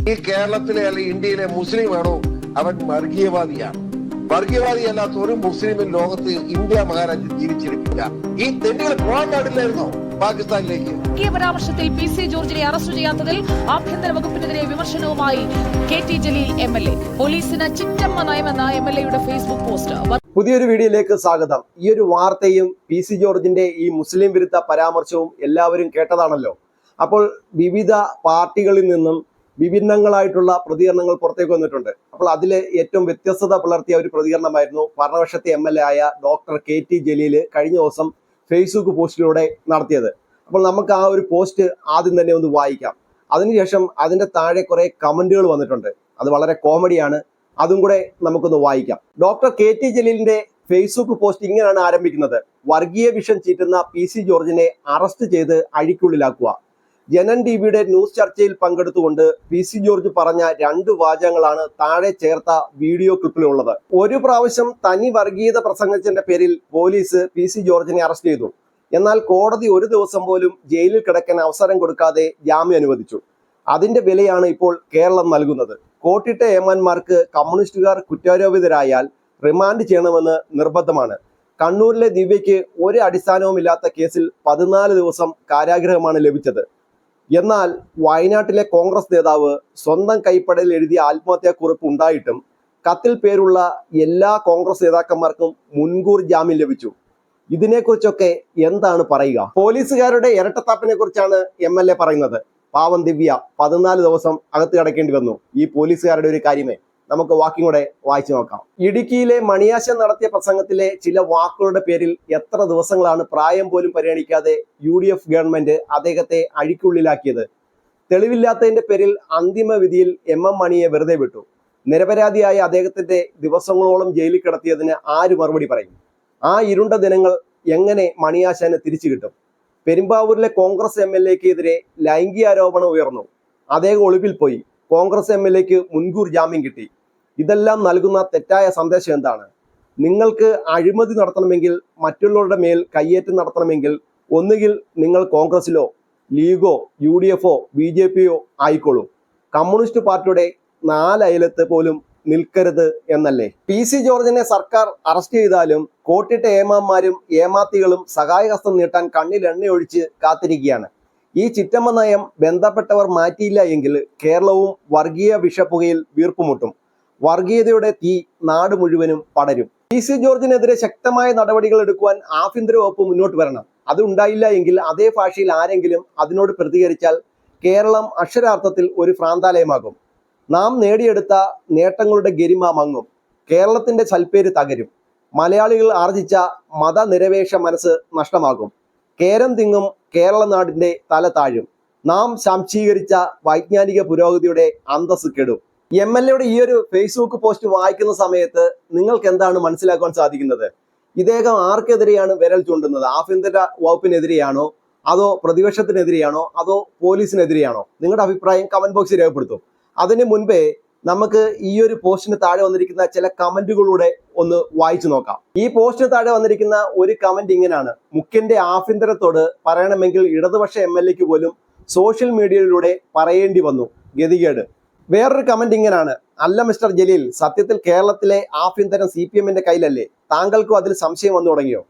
ഈ കേരളത്തിലെ അല്ലെങ്കിൽ ഇന്ത്യയിലെ മുസ്ലിമാണോ അവൻ വർഗീയവാദിയാണ്. വർഗീയവാദിയല്ലാത്ത ഒരു മുസ്ലിമിൻ ലോകത്ത് ഇന്ത്യ മഹാരാജ്യം ജീവിച്ചിരിക്കില്ല. ഈ തെണ്ടികൾ പോകാൻ പാടില്ലായിരുന്നോ പാകിസ്ഥാനിലേക്ക്? പരാമർശത്തിൽ പി സി ജോർജിനെ അറസ്റ്റ് ചെയ്യാത്തതിൽ ആഭ്യന്തര വകുപ്പിനെതിരെ വിമർശനവുമായി KT ജലീൽ MLA. പോലീസിന് ചിറ്റമ്മ നയമെന്ന MLAയുടെ ഫേസ്ബുക്ക് പോസ്റ്റ്. പുതിയൊരു വീഡിയോയിലേക്ക് സ്വാഗതം. ഈ ഒരു വാർത്തയും പി സി ജോർജിന്റെ ഈ മുസ്ലിം വിരുദ്ധ പരാമർശവും എല്ലാവരും കേട്ടതാണല്ലോ. അപ്പോൾ വിവിധ പാർട്ടികളിൽ നിന്നും വിഭിന്നങ്ങളായിട്ടുള്ള പ്രതികരണങ്ങൾ പുറത്തേക്ക് വന്നിട്ടുണ്ട്. അപ്പോൾ അതിലെ ഏറ്റവും വ്യത്യസ്തത പുലർത്തിയ ഒരു പ്രതികരണമായിരുന്നു ഭരണപക്ഷത്തെ MLA ആയ ഡോക്ടർ KT ജലീൽ കഴിഞ്ഞ ദിവസം ഫേസ്ബുക്ക് പോസ്റ്റിലൂടെ നടത്തിയത്. അപ്പോൾ നമുക്ക് ആ ഒരു പോസ്റ്റ് ആദ്യം തന്നെ ഒന്ന് വായിക്കാം. അതിനുശേഷം അതിന്റെ താഴെ കുറെ കമന്റുകൾ വന്നിട്ടുണ്ട്. അത് വളരെ കോമഡിയാണ്. അതും കൂടെ നമുക്കൊന്ന് വായിക്കാം. ഡോക്ടർ KT ജലീലിന്റെ ഫേസ്ബുക്ക് പോസ്റ്റ് ഇങ്ങനെയാണ് ആരംഭിക്കുന്നത്: വർഗീയ വിഷം ചീറ്റുന്ന പി സി ജോർജിനെ അറസ്റ്റ് ചെയ്ത് അഴിക്കുള്ളിലാക്കുക. ജനൻ ടിവിയുടെ ന്യൂസ് ചർച്ചയിൽ പങ്കെടുത്തുകൊണ്ട് പി സി ജോർജ് പറഞ്ഞ 2 വാചകങ്ങളാണ് താഴെ ചേർത്ത വീഡിയോ ക്ലിപ്പിലുള്ളത്. ഒരു പ്രാവശ്യം തനി വർഗീയത പ്രസംഗിച്ചതിന്റെ പേരിൽ പോലീസ് പി സി ജോർജിനെ അറസ്റ്റ് ചെയ്തു. എന്നാൽ കോടതി ഒരു ദിവസം പോലും ജയിലിൽ കിടക്കാൻ അവസരം കൊടുക്കാതെ ജാമ്യം അനുവദിച്ചു. അതിന്റെ വിലയാണ് ഇപ്പോൾ കേരളം നൽകുന്നത്. കോട്ടിട്ട ഏമാന്മാർക്ക് കമ്മ്യൂണിസ്റ്റുകാർ കുറ്റാരോപിതരായാൽ റിമാൻഡ് ചെയ്യണമെന്ന് നിർബന്ധമാണ്. കണ്ണൂരിലെ ദിവ്യയ്ക്ക് ഒരു അടിസ്ഥാനവുമില്ലാത്ത കേസിൽ 14 ദിവസം കാരാഗ്രഹമാണ് ലഭിച്ചത്. എന്നാൽ വയനാട്ടിലെ കോൺഗ്രസ് നേതാവ് സ്വന്തം കൈപ്പടയിൽ എഴുതിയ ആത്മഹത്യാക്കുറിപ്പ് ഉണ്ടായിട്ടും കത്തിൽ പേരുള്ള എല്ലാ കോൺഗ്രസ് നേതാക്കന്മാർക്കും മുൻകൂർ ജാമ്യം ലഭിച്ചു. ഇതിനെക്കുറിച്ചൊക്കെ എന്താണ് പറയുക? പോലീസുകാരുടെ ഇരട്ടത്താപ്പിനെ കുറിച്ചാണ് MLA പറയുന്നത്. പാവം ദിവ്യ 14 ദിവസം അകത്ത് കിടക്കേണ്ടി വന്നു. ഈ പോലീസുകാരുടെ ഒരു കാര്യമേ. നമുക്ക് വാക്യം കൂടെ വായിച്ചു നോക്കാം. ഇടുക്കിയിലെ മണിയാശൻ നടത്തിയ പ്രസംഗത്തിലെ ചില വാക്കുകളുടെ പേരിൽ എത്ര ദിവസങ്ങളാണ് പ്രായം പോലും പരിഗണിക്കാതെ UDF ഗവൺമെന്റ് അദ്ദേഹത്തെ അഴിക്കുള്ളിലാക്കിയത്. തെളിവില്ലാത്തതിന്റെ പേരിൽ അന്തിമ വിധിയിൽ MM മണിയെ വെറുതെ വിട്ടു. നിരപരാധിയായ അദ്ദേഹത്തിന്റെ ദിവസങ്ങളോളം ജയിലിൽ കിടത്തിയതിന് ആര് മറുപടി പറയും? ആ ഇരുണ്ട ദിനങ്ങൾ എങ്ങനെ മണിയാശാന് തിരിച്ചു കിട്ടും? പെരുമ്പാവൂരിലെ കോൺഗ്രസ് MLAക്കെതിരെ ലൈംഗികാരോപണം ഉയർന്നു. അദ്ദേഹം ഒളിവിൽ പോയി. കോൺഗ്രസ് MLAക്ക് മുൻകൂർ ജാമ്യം കിട്ടി. ഇതെല്ലാം നൽകുന്ന തെറ്റായ സന്ദേശം എന്താണ്? നിങ്ങൾക്ക് അഴിമതി നടത്തണമെങ്കിൽ, മറ്റുള്ളവരുടെ മേൽ കയ്യേറ്റം നടത്തണമെങ്കിൽ ഒന്നുകിൽ നിങ്ങൾ കോൺഗ്രസിലോ ലീഗോ UDFോ BJPയോ ആയിക്കോളൂ. കമ്മ്യൂണിസ്റ്റ് പാർട്ടിയുടെ 4 അയലത്ത് പോലും നിൽക്കരുത് എന്നല്ലേ? പി സി ജോർജിനെ സർക്കാർ അറസ്റ്റ് ചെയ്താലും കോട്ടിട്ട ഏമാന്മാരും ഏമാത്തികളും സഹായഹസ്തം നീട്ടാൻ കണ്ണിൽ എണ്ണയൊഴിച്ച് കാത്തിരിക്കുകയാണ്. ഈ ചിറ്റമ്മ നയം ബന്ധപ്പെട്ടവർ മാറ്റിയില്ല എങ്കിൽ കേരളവും വർഗീയ വിഷപ്പുകയിൽ വീർപ്പുമുട്ടും. വർഗീയതയുടെ തീ നാട് മുഴുവനും പടരും. പി സി ജോർജിനെതിരെ ശക്തമായ നടപടികൾ എടുക്കുവാൻ ആഭ്യന്തര വകുപ്പ് മുന്നോട്ട് വരണം. അത് ഉണ്ടായില്ല എങ്കിൽ അതേ ഭാഷയിൽ ആരെങ്കിലും അതിനോട് പ്രതികരിച്ചാൽ കേരളം അക്ഷരാർത്ഥത്തിൽ ഒരു ഭ്രാന്താലയമാകും. നാം നേടിയെടുത്ത നേട്ടങ്ങളുടെ ഗരിമ മങ്ങും. കേരളത്തിന്റെ സൽപ്പേര് തകരും. മലയാളികൾ ആർജിച്ച മതനിരപേക്ഷ മനസ്സ് നഷ്ടമാകും. കേരം തിങ്ങും കേരള നാടിന്റെ തല താഴും. നാം ശാംശീകരിച്ച വൈജ്ഞാനിക പുരോഗതിയുടെ അന്തസ് കെടും. MLAയുടെ ഈ ഒരു ഫേസ്ബുക്ക് പോസ്റ്റ് വായിക്കുന്ന സമയത്ത് നിങ്ങൾക്ക് എന്താണ് മനസ്സിലാക്കാൻ സാധിക്കുന്നത്? ഇദ്ദേഹം ആർക്കെതിരെയാണ് വിരൽ ചൂണ്ടുന്നത്? ആഭ്യന്തര വകുപ്പിനെതിരെയാണോ, അതോ പ്രതിപക്ഷത്തിനെതിരെയാണോ, അതോ പോലീസിനെതിരെയാണോ? നിങ്ങളുടെ അഭിപ്രായം കമന്റ് ബോക്സിൽ രേഖപ്പെടുത്തും. അതിന് മുൻപേ നമുക്ക് ഈ ഒരു പോസ്റ്റിന് താഴെ വന്നിരിക്കുന്ന ചില കമന്റുകളിലൂടെ ഒന്ന് വായിച്ചു നോക്കാം. ഈ പോസ്റ്റിന് താഴെ വന്നിരിക്കുന്ന ഒരു കമന്റ് ഇങ്ങനെയാണ്: മുഖ്യന്റെ ആഭ്യന്തരത്തോട് പറയണമെങ്കിൽ ഇടതുപക്ഷ MLAക്ക് പോലും സോഷ്യൽ മീഡിയയിലൂടെ പറയേണ്ടി വന്നു, ഗതികേട്. വേറൊരു കമന്റ് ഇങ്ങനെയാണ്: അല്ല മിസ്റ്റർ ജലീൽ, സത്യത്തിൽ കേരളത്തിലെ ആഭ്യന്തരം CPMന്റെ കയ്യിലല്ലേ? താങ്കൾക്കും അതിൽ സംശയം വന്നു തുടങ്ങിയോ?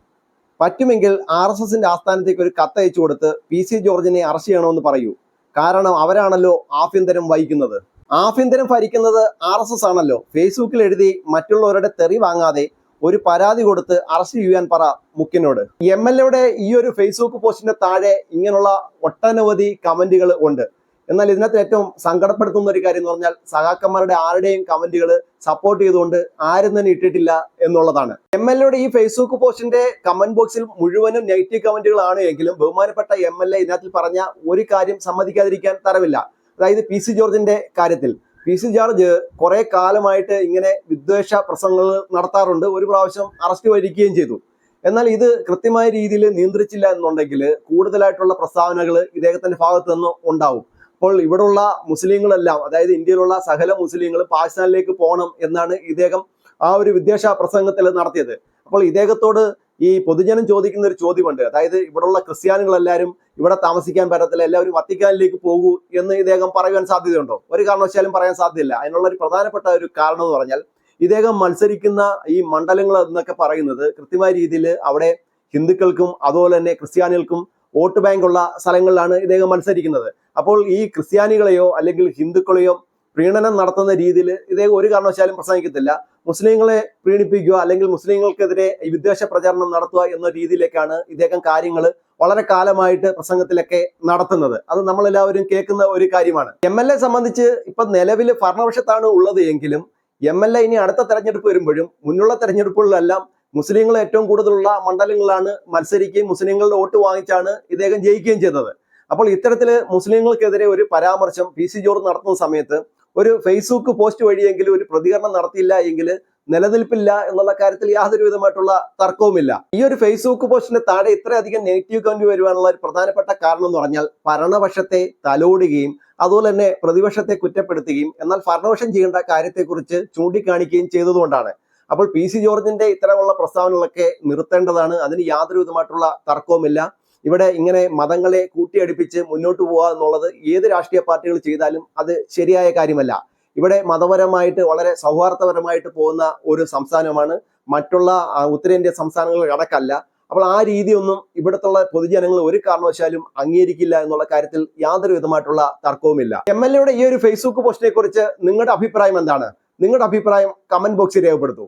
പറ്റുമെങ്കിൽ RSSന്റെ ആസ്ഥാനത്തേക്ക് ഒരു കത്തയച്ചു കൊടുത്ത് പി സി ജോർജിനെ അറസ്റ്റ് ചെയ്യണമെന്ന് പറയൂ. കാരണം അവരാണല്ലോ ആഭ്യന്തരം വഹിക്കുന്നത്. ആഭ്യന്തരം ഭരിക്കുന്നത് RSS ആണല്ലോ. ഫേസ്ബുക്കിൽ എഴുതി മറ്റുള്ളവരുടെ തെറി വാങ്ങാതെ ഒരു പരാതി കൊടുത്ത് അറസ്റ്റ് ചെയ്യാൻ പറ മുഖ്യനോട്. MLAയുടെ ഈ ഒരു ഫേസ്ബുക്ക് പോസ്റ്റിന്റെ താഴെ ഇങ്ങനെയുള്ള ഒട്ടനവധി കമന്റുകൾ ഉണ്ട്. എന്നാൽ ഇതിനകത്ത് ഏറ്റവും സങ്കടപ്പെടുത്തുന്ന ഒരു കാര്യം എന്ന് പറഞ്ഞാൽ സഹാക്കന്മാരുടെ ആരുടെയും കമന്റുകൾ സപ്പോർട്ട് ചെയ്തുകൊണ്ട് ആരും തന്നെ ഇട്ടിട്ടില്ല എന്നുള്ളതാണ്. MLAയുടെ ഈ ഫേസ്ബുക്ക് പോസ്റ്റിന്റെ കമന്റ് ബോക്സിൽ മുഴുവനും നെഗറ്റീവ് കമന്റുകളാണ് എങ്കിലും ബഹുമാനപ്പെട്ട MLA ഇതിനകത്ത് പറഞ്ഞ ഒരു കാര്യം സമ്മതിക്കാതിരിക്കാൻ തരമില്ല. അതായത് പി സി ജോർജിന്റെ കാര്യത്തിൽ പി സി ജോർജ് കുറെ കാലമായിട്ട് ഇങ്ങനെ വിദ്വേഷ പ്രസംഗങ്ങൾ നടത്താറുണ്ട്. ഒരു പ്രാവശ്യം അറസ്റ്റ് വരിക്കുകയും ചെയ്തു. എന്നാൽ ഇത് കൃത്യമായ രീതിയിൽ നിയന്ത്രിച്ചില്ല എന്നുണ്ടെങ്കിൽ കൂടുതലായിട്ടുള്ള പ്രസ്താവനകൾ ഇദ്ദേഹത്തിന്റെ ഭാഗത്ത് നിന്ന് ഉണ്ടാവും. അപ്പോൾ ഇവിടെയുള്ള മുസ്ലിങ്ങളെല്ലാം, അതായത് ഇന്ത്യയിലുള്ള സകല മുസ്ലിങ്ങളും പാകിസ്ഥാനിലേക്ക് പോകണം എന്നാണ് ഇദ്ദേഹം ആ ഒരു വിദ്വേഷ പ്രസംഗത്തിൽ നടത്തിയത്. അപ്പോൾ ഇദ്ദേഹത്തോട് ഈ പൊതുജനം ചോദിക്കുന്ന ഒരു ചോദ്യമുണ്ട്. അതായത് ഇവിടെയുള്ള ക്രിസ്ത്യാനികളെല്ലാവരും ഇവിടെ താമസിക്കാൻ പറ്റത്തില്ല, എല്ലാവരും വത്തിക്കാനിലേക്ക് പോകൂ എന്ന് ഇദ്ദേഹം പറയാൻ സാധ്യതയുണ്ടോ? ഒരു കാരണവശാലും പറയാൻ സാധ്യതയില്ല. അതിനുള്ള ഒരു പ്രധാനപ്പെട്ട ഒരു കാരണം എന്ന് പറഞ്ഞാൽ ഇദ്ദേഹം മത്സരിക്കുന്ന ഈ മണ്ഡലങ്ങൾ എന്നൊക്കെ പറയുന്നത് കൃത്യമായ രീതിയിൽ അവിടെ ഹിന്ദുക്കൾക്കും അതുപോലെ തന്നെ ക്രിസ്ത്യാനികൾക്കും വോട്ട് ബാങ്ക് ഉള്ള സ്ഥലങ്ങളിലാണ് ഇദ്ദേഹം മത്സരിക്കുന്നത്. അപ്പോൾ ഈ ക്രിസ്ത്യാനികളെയോ അല്ലെങ്കിൽ ഹിന്ദുക്കളെയോ പ്രീണനം നടത്തുന്ന രീതിയിൽ ഇദ്ദേഹം ഒരു കാരണവശാലും പ്രസംഗിക്കത്തില്ല. മുസ്ലിങ്ങളെ പ്രീണിപ്പിക്കുക അല്ലെങ്കിൽ മുസ്ലിങ്ങൾക്കെതിരെ വിദ്വേഷ പ്രചാരണം നടത്തുക എന്ന രീതിയിലേക്കാണ് ഇദ്ദേഹം കാര്യങ്ങൾ വളരെ കാലമായിട്ട് പ്രസംഗത്തിലൊക്കെ നടത്തുന്നത്. അത് നമ്മളെല്ലാവരും കേൾക്കുന്ന ഒരു കാര്യമാണ്. MLA സംബന്ധിച്ച് ഇപ്പൊ നിലവിൽ ഭരണപക്ഷത്താണ് ഉള്ളത് എങ്കിലും MLA ഇനി അടുത്ത തെരഞ്ഞെടുപ്പ് വരുമ്പോഴും മുന്നുള്ള തെരഞ്ഞെടുപ്പുകളിലെല്ലാം മുസ്ലിങ്ങൾ ഏറ്റവും കൂടുതലുള്ള മണ്ഡലങ്ങളിലാണ് മത്സരിക്കുകയും മുസ്ലിങ്ങളുടെ വോട്ട് വാങ്ങിച്ചാണ് ഇദ്ദേഹം ജയിക്കുകയും ചെയ്തത്. അപ്പോൾ ഇത്തരത്തില് മുസ്ലിങ്ങൾക്കെതിരെ ഒരു പരാമർശം PC ജോർജ് നടത്തുന്ന സമയത്ത് ഒരു ഫേസ്ബുക്ക് പോസ്റ്റ് വഴിയെങ്കിലും ഒരു പ്രതികരണം നടത്തിയില്ല എങ്കിൽ നിലനിൽപ്പില്ല എന്നുള്ള കാര്യത്തിൽ യാതൊരു വിധമായിട്ടുള്ള തർക്കവുമില്ല. ഈ ഒരു ഫേസ്ബുക്ക് പോസ്റ്റിന് താഴെ ഇത്രയധികം നെഗറ്റീവ് കമന്റ് വരുവാനുള്ള ഒരു പ്രധാനപ്പെട്ട കാരണം എന്ന് പറഞ്ഞാൽ ഭരണപക്ഷത്തെ തലോടുകയും അതുപോലെ തന്നെ പ്രതിപക്ഷത്തെ കുറ്റപ്പെടുത്തുകയും എന്നാൽ ഭരണപക്ഷം ചെയ്യേണ്ട കാര്യത്തെക്കുറിച്ച് ചൂണ്ടിക്കാണിക്കുകയും ചെയ്തതുകൊണ്ടാണ്. അപ്പോൾ PC ജോർജിന്റെ ഇത്തരമുള്ള പ്രസ്താവനകളൊക്കെ നിർത്തേണ്ടതാണ്. അതിന് യാതൊരു വിധമായിട്ടുള്ള തർക്കവുമില്ല. ഇവിടെ ഇങ്ങനെ മതങ്ങളെ കൂട്ടിയടിപ്പിച്ച് മുന്നോട്ട് പോകുക എന്നുള്ളത് ഏത് രാഷ്ട്രീയ പാർട്ടികൾ ചെയ്താലും അത് ശരിയായ കാര്യമല്ല. ഇവിടെ മതപരമായിട്ട് വളരെ സൗഹാർദ്ദപരമായിട്ട് പോകുന്ന ഒരു സംസ്ഥാനമാണ്, മറ്റുള്ള ഉത്തരേന്ത്യൻ സംസ്ഥാനങ്ങൾ അടക്കമല്ല. അപ്പോൾ ആ രീതിയൊന്നും ഇവിടത്തുള്ള പൊതുജനങ്ങൾ ഒരു കാരണവശാലും അംഗീകരിക്കില്ല എന്നുള്ള കാര്യത്തിൽ യാതൊരു വിധമായിട്ടുള്ള തർക്കവുമില്ല. MLA യുടെ ഈ ഒരു ഫേസ്ബുക്ക് പോസ്റ്റിനെ കുറിച്ച് നിങ്ങളുടെ അഭിപ്രായം എന്താണ്? നിങ്ങളുടെ അഭിപ്രായം കമന്റ് ബോക്സിൽ രേഖപ്പെടുത്തൂ.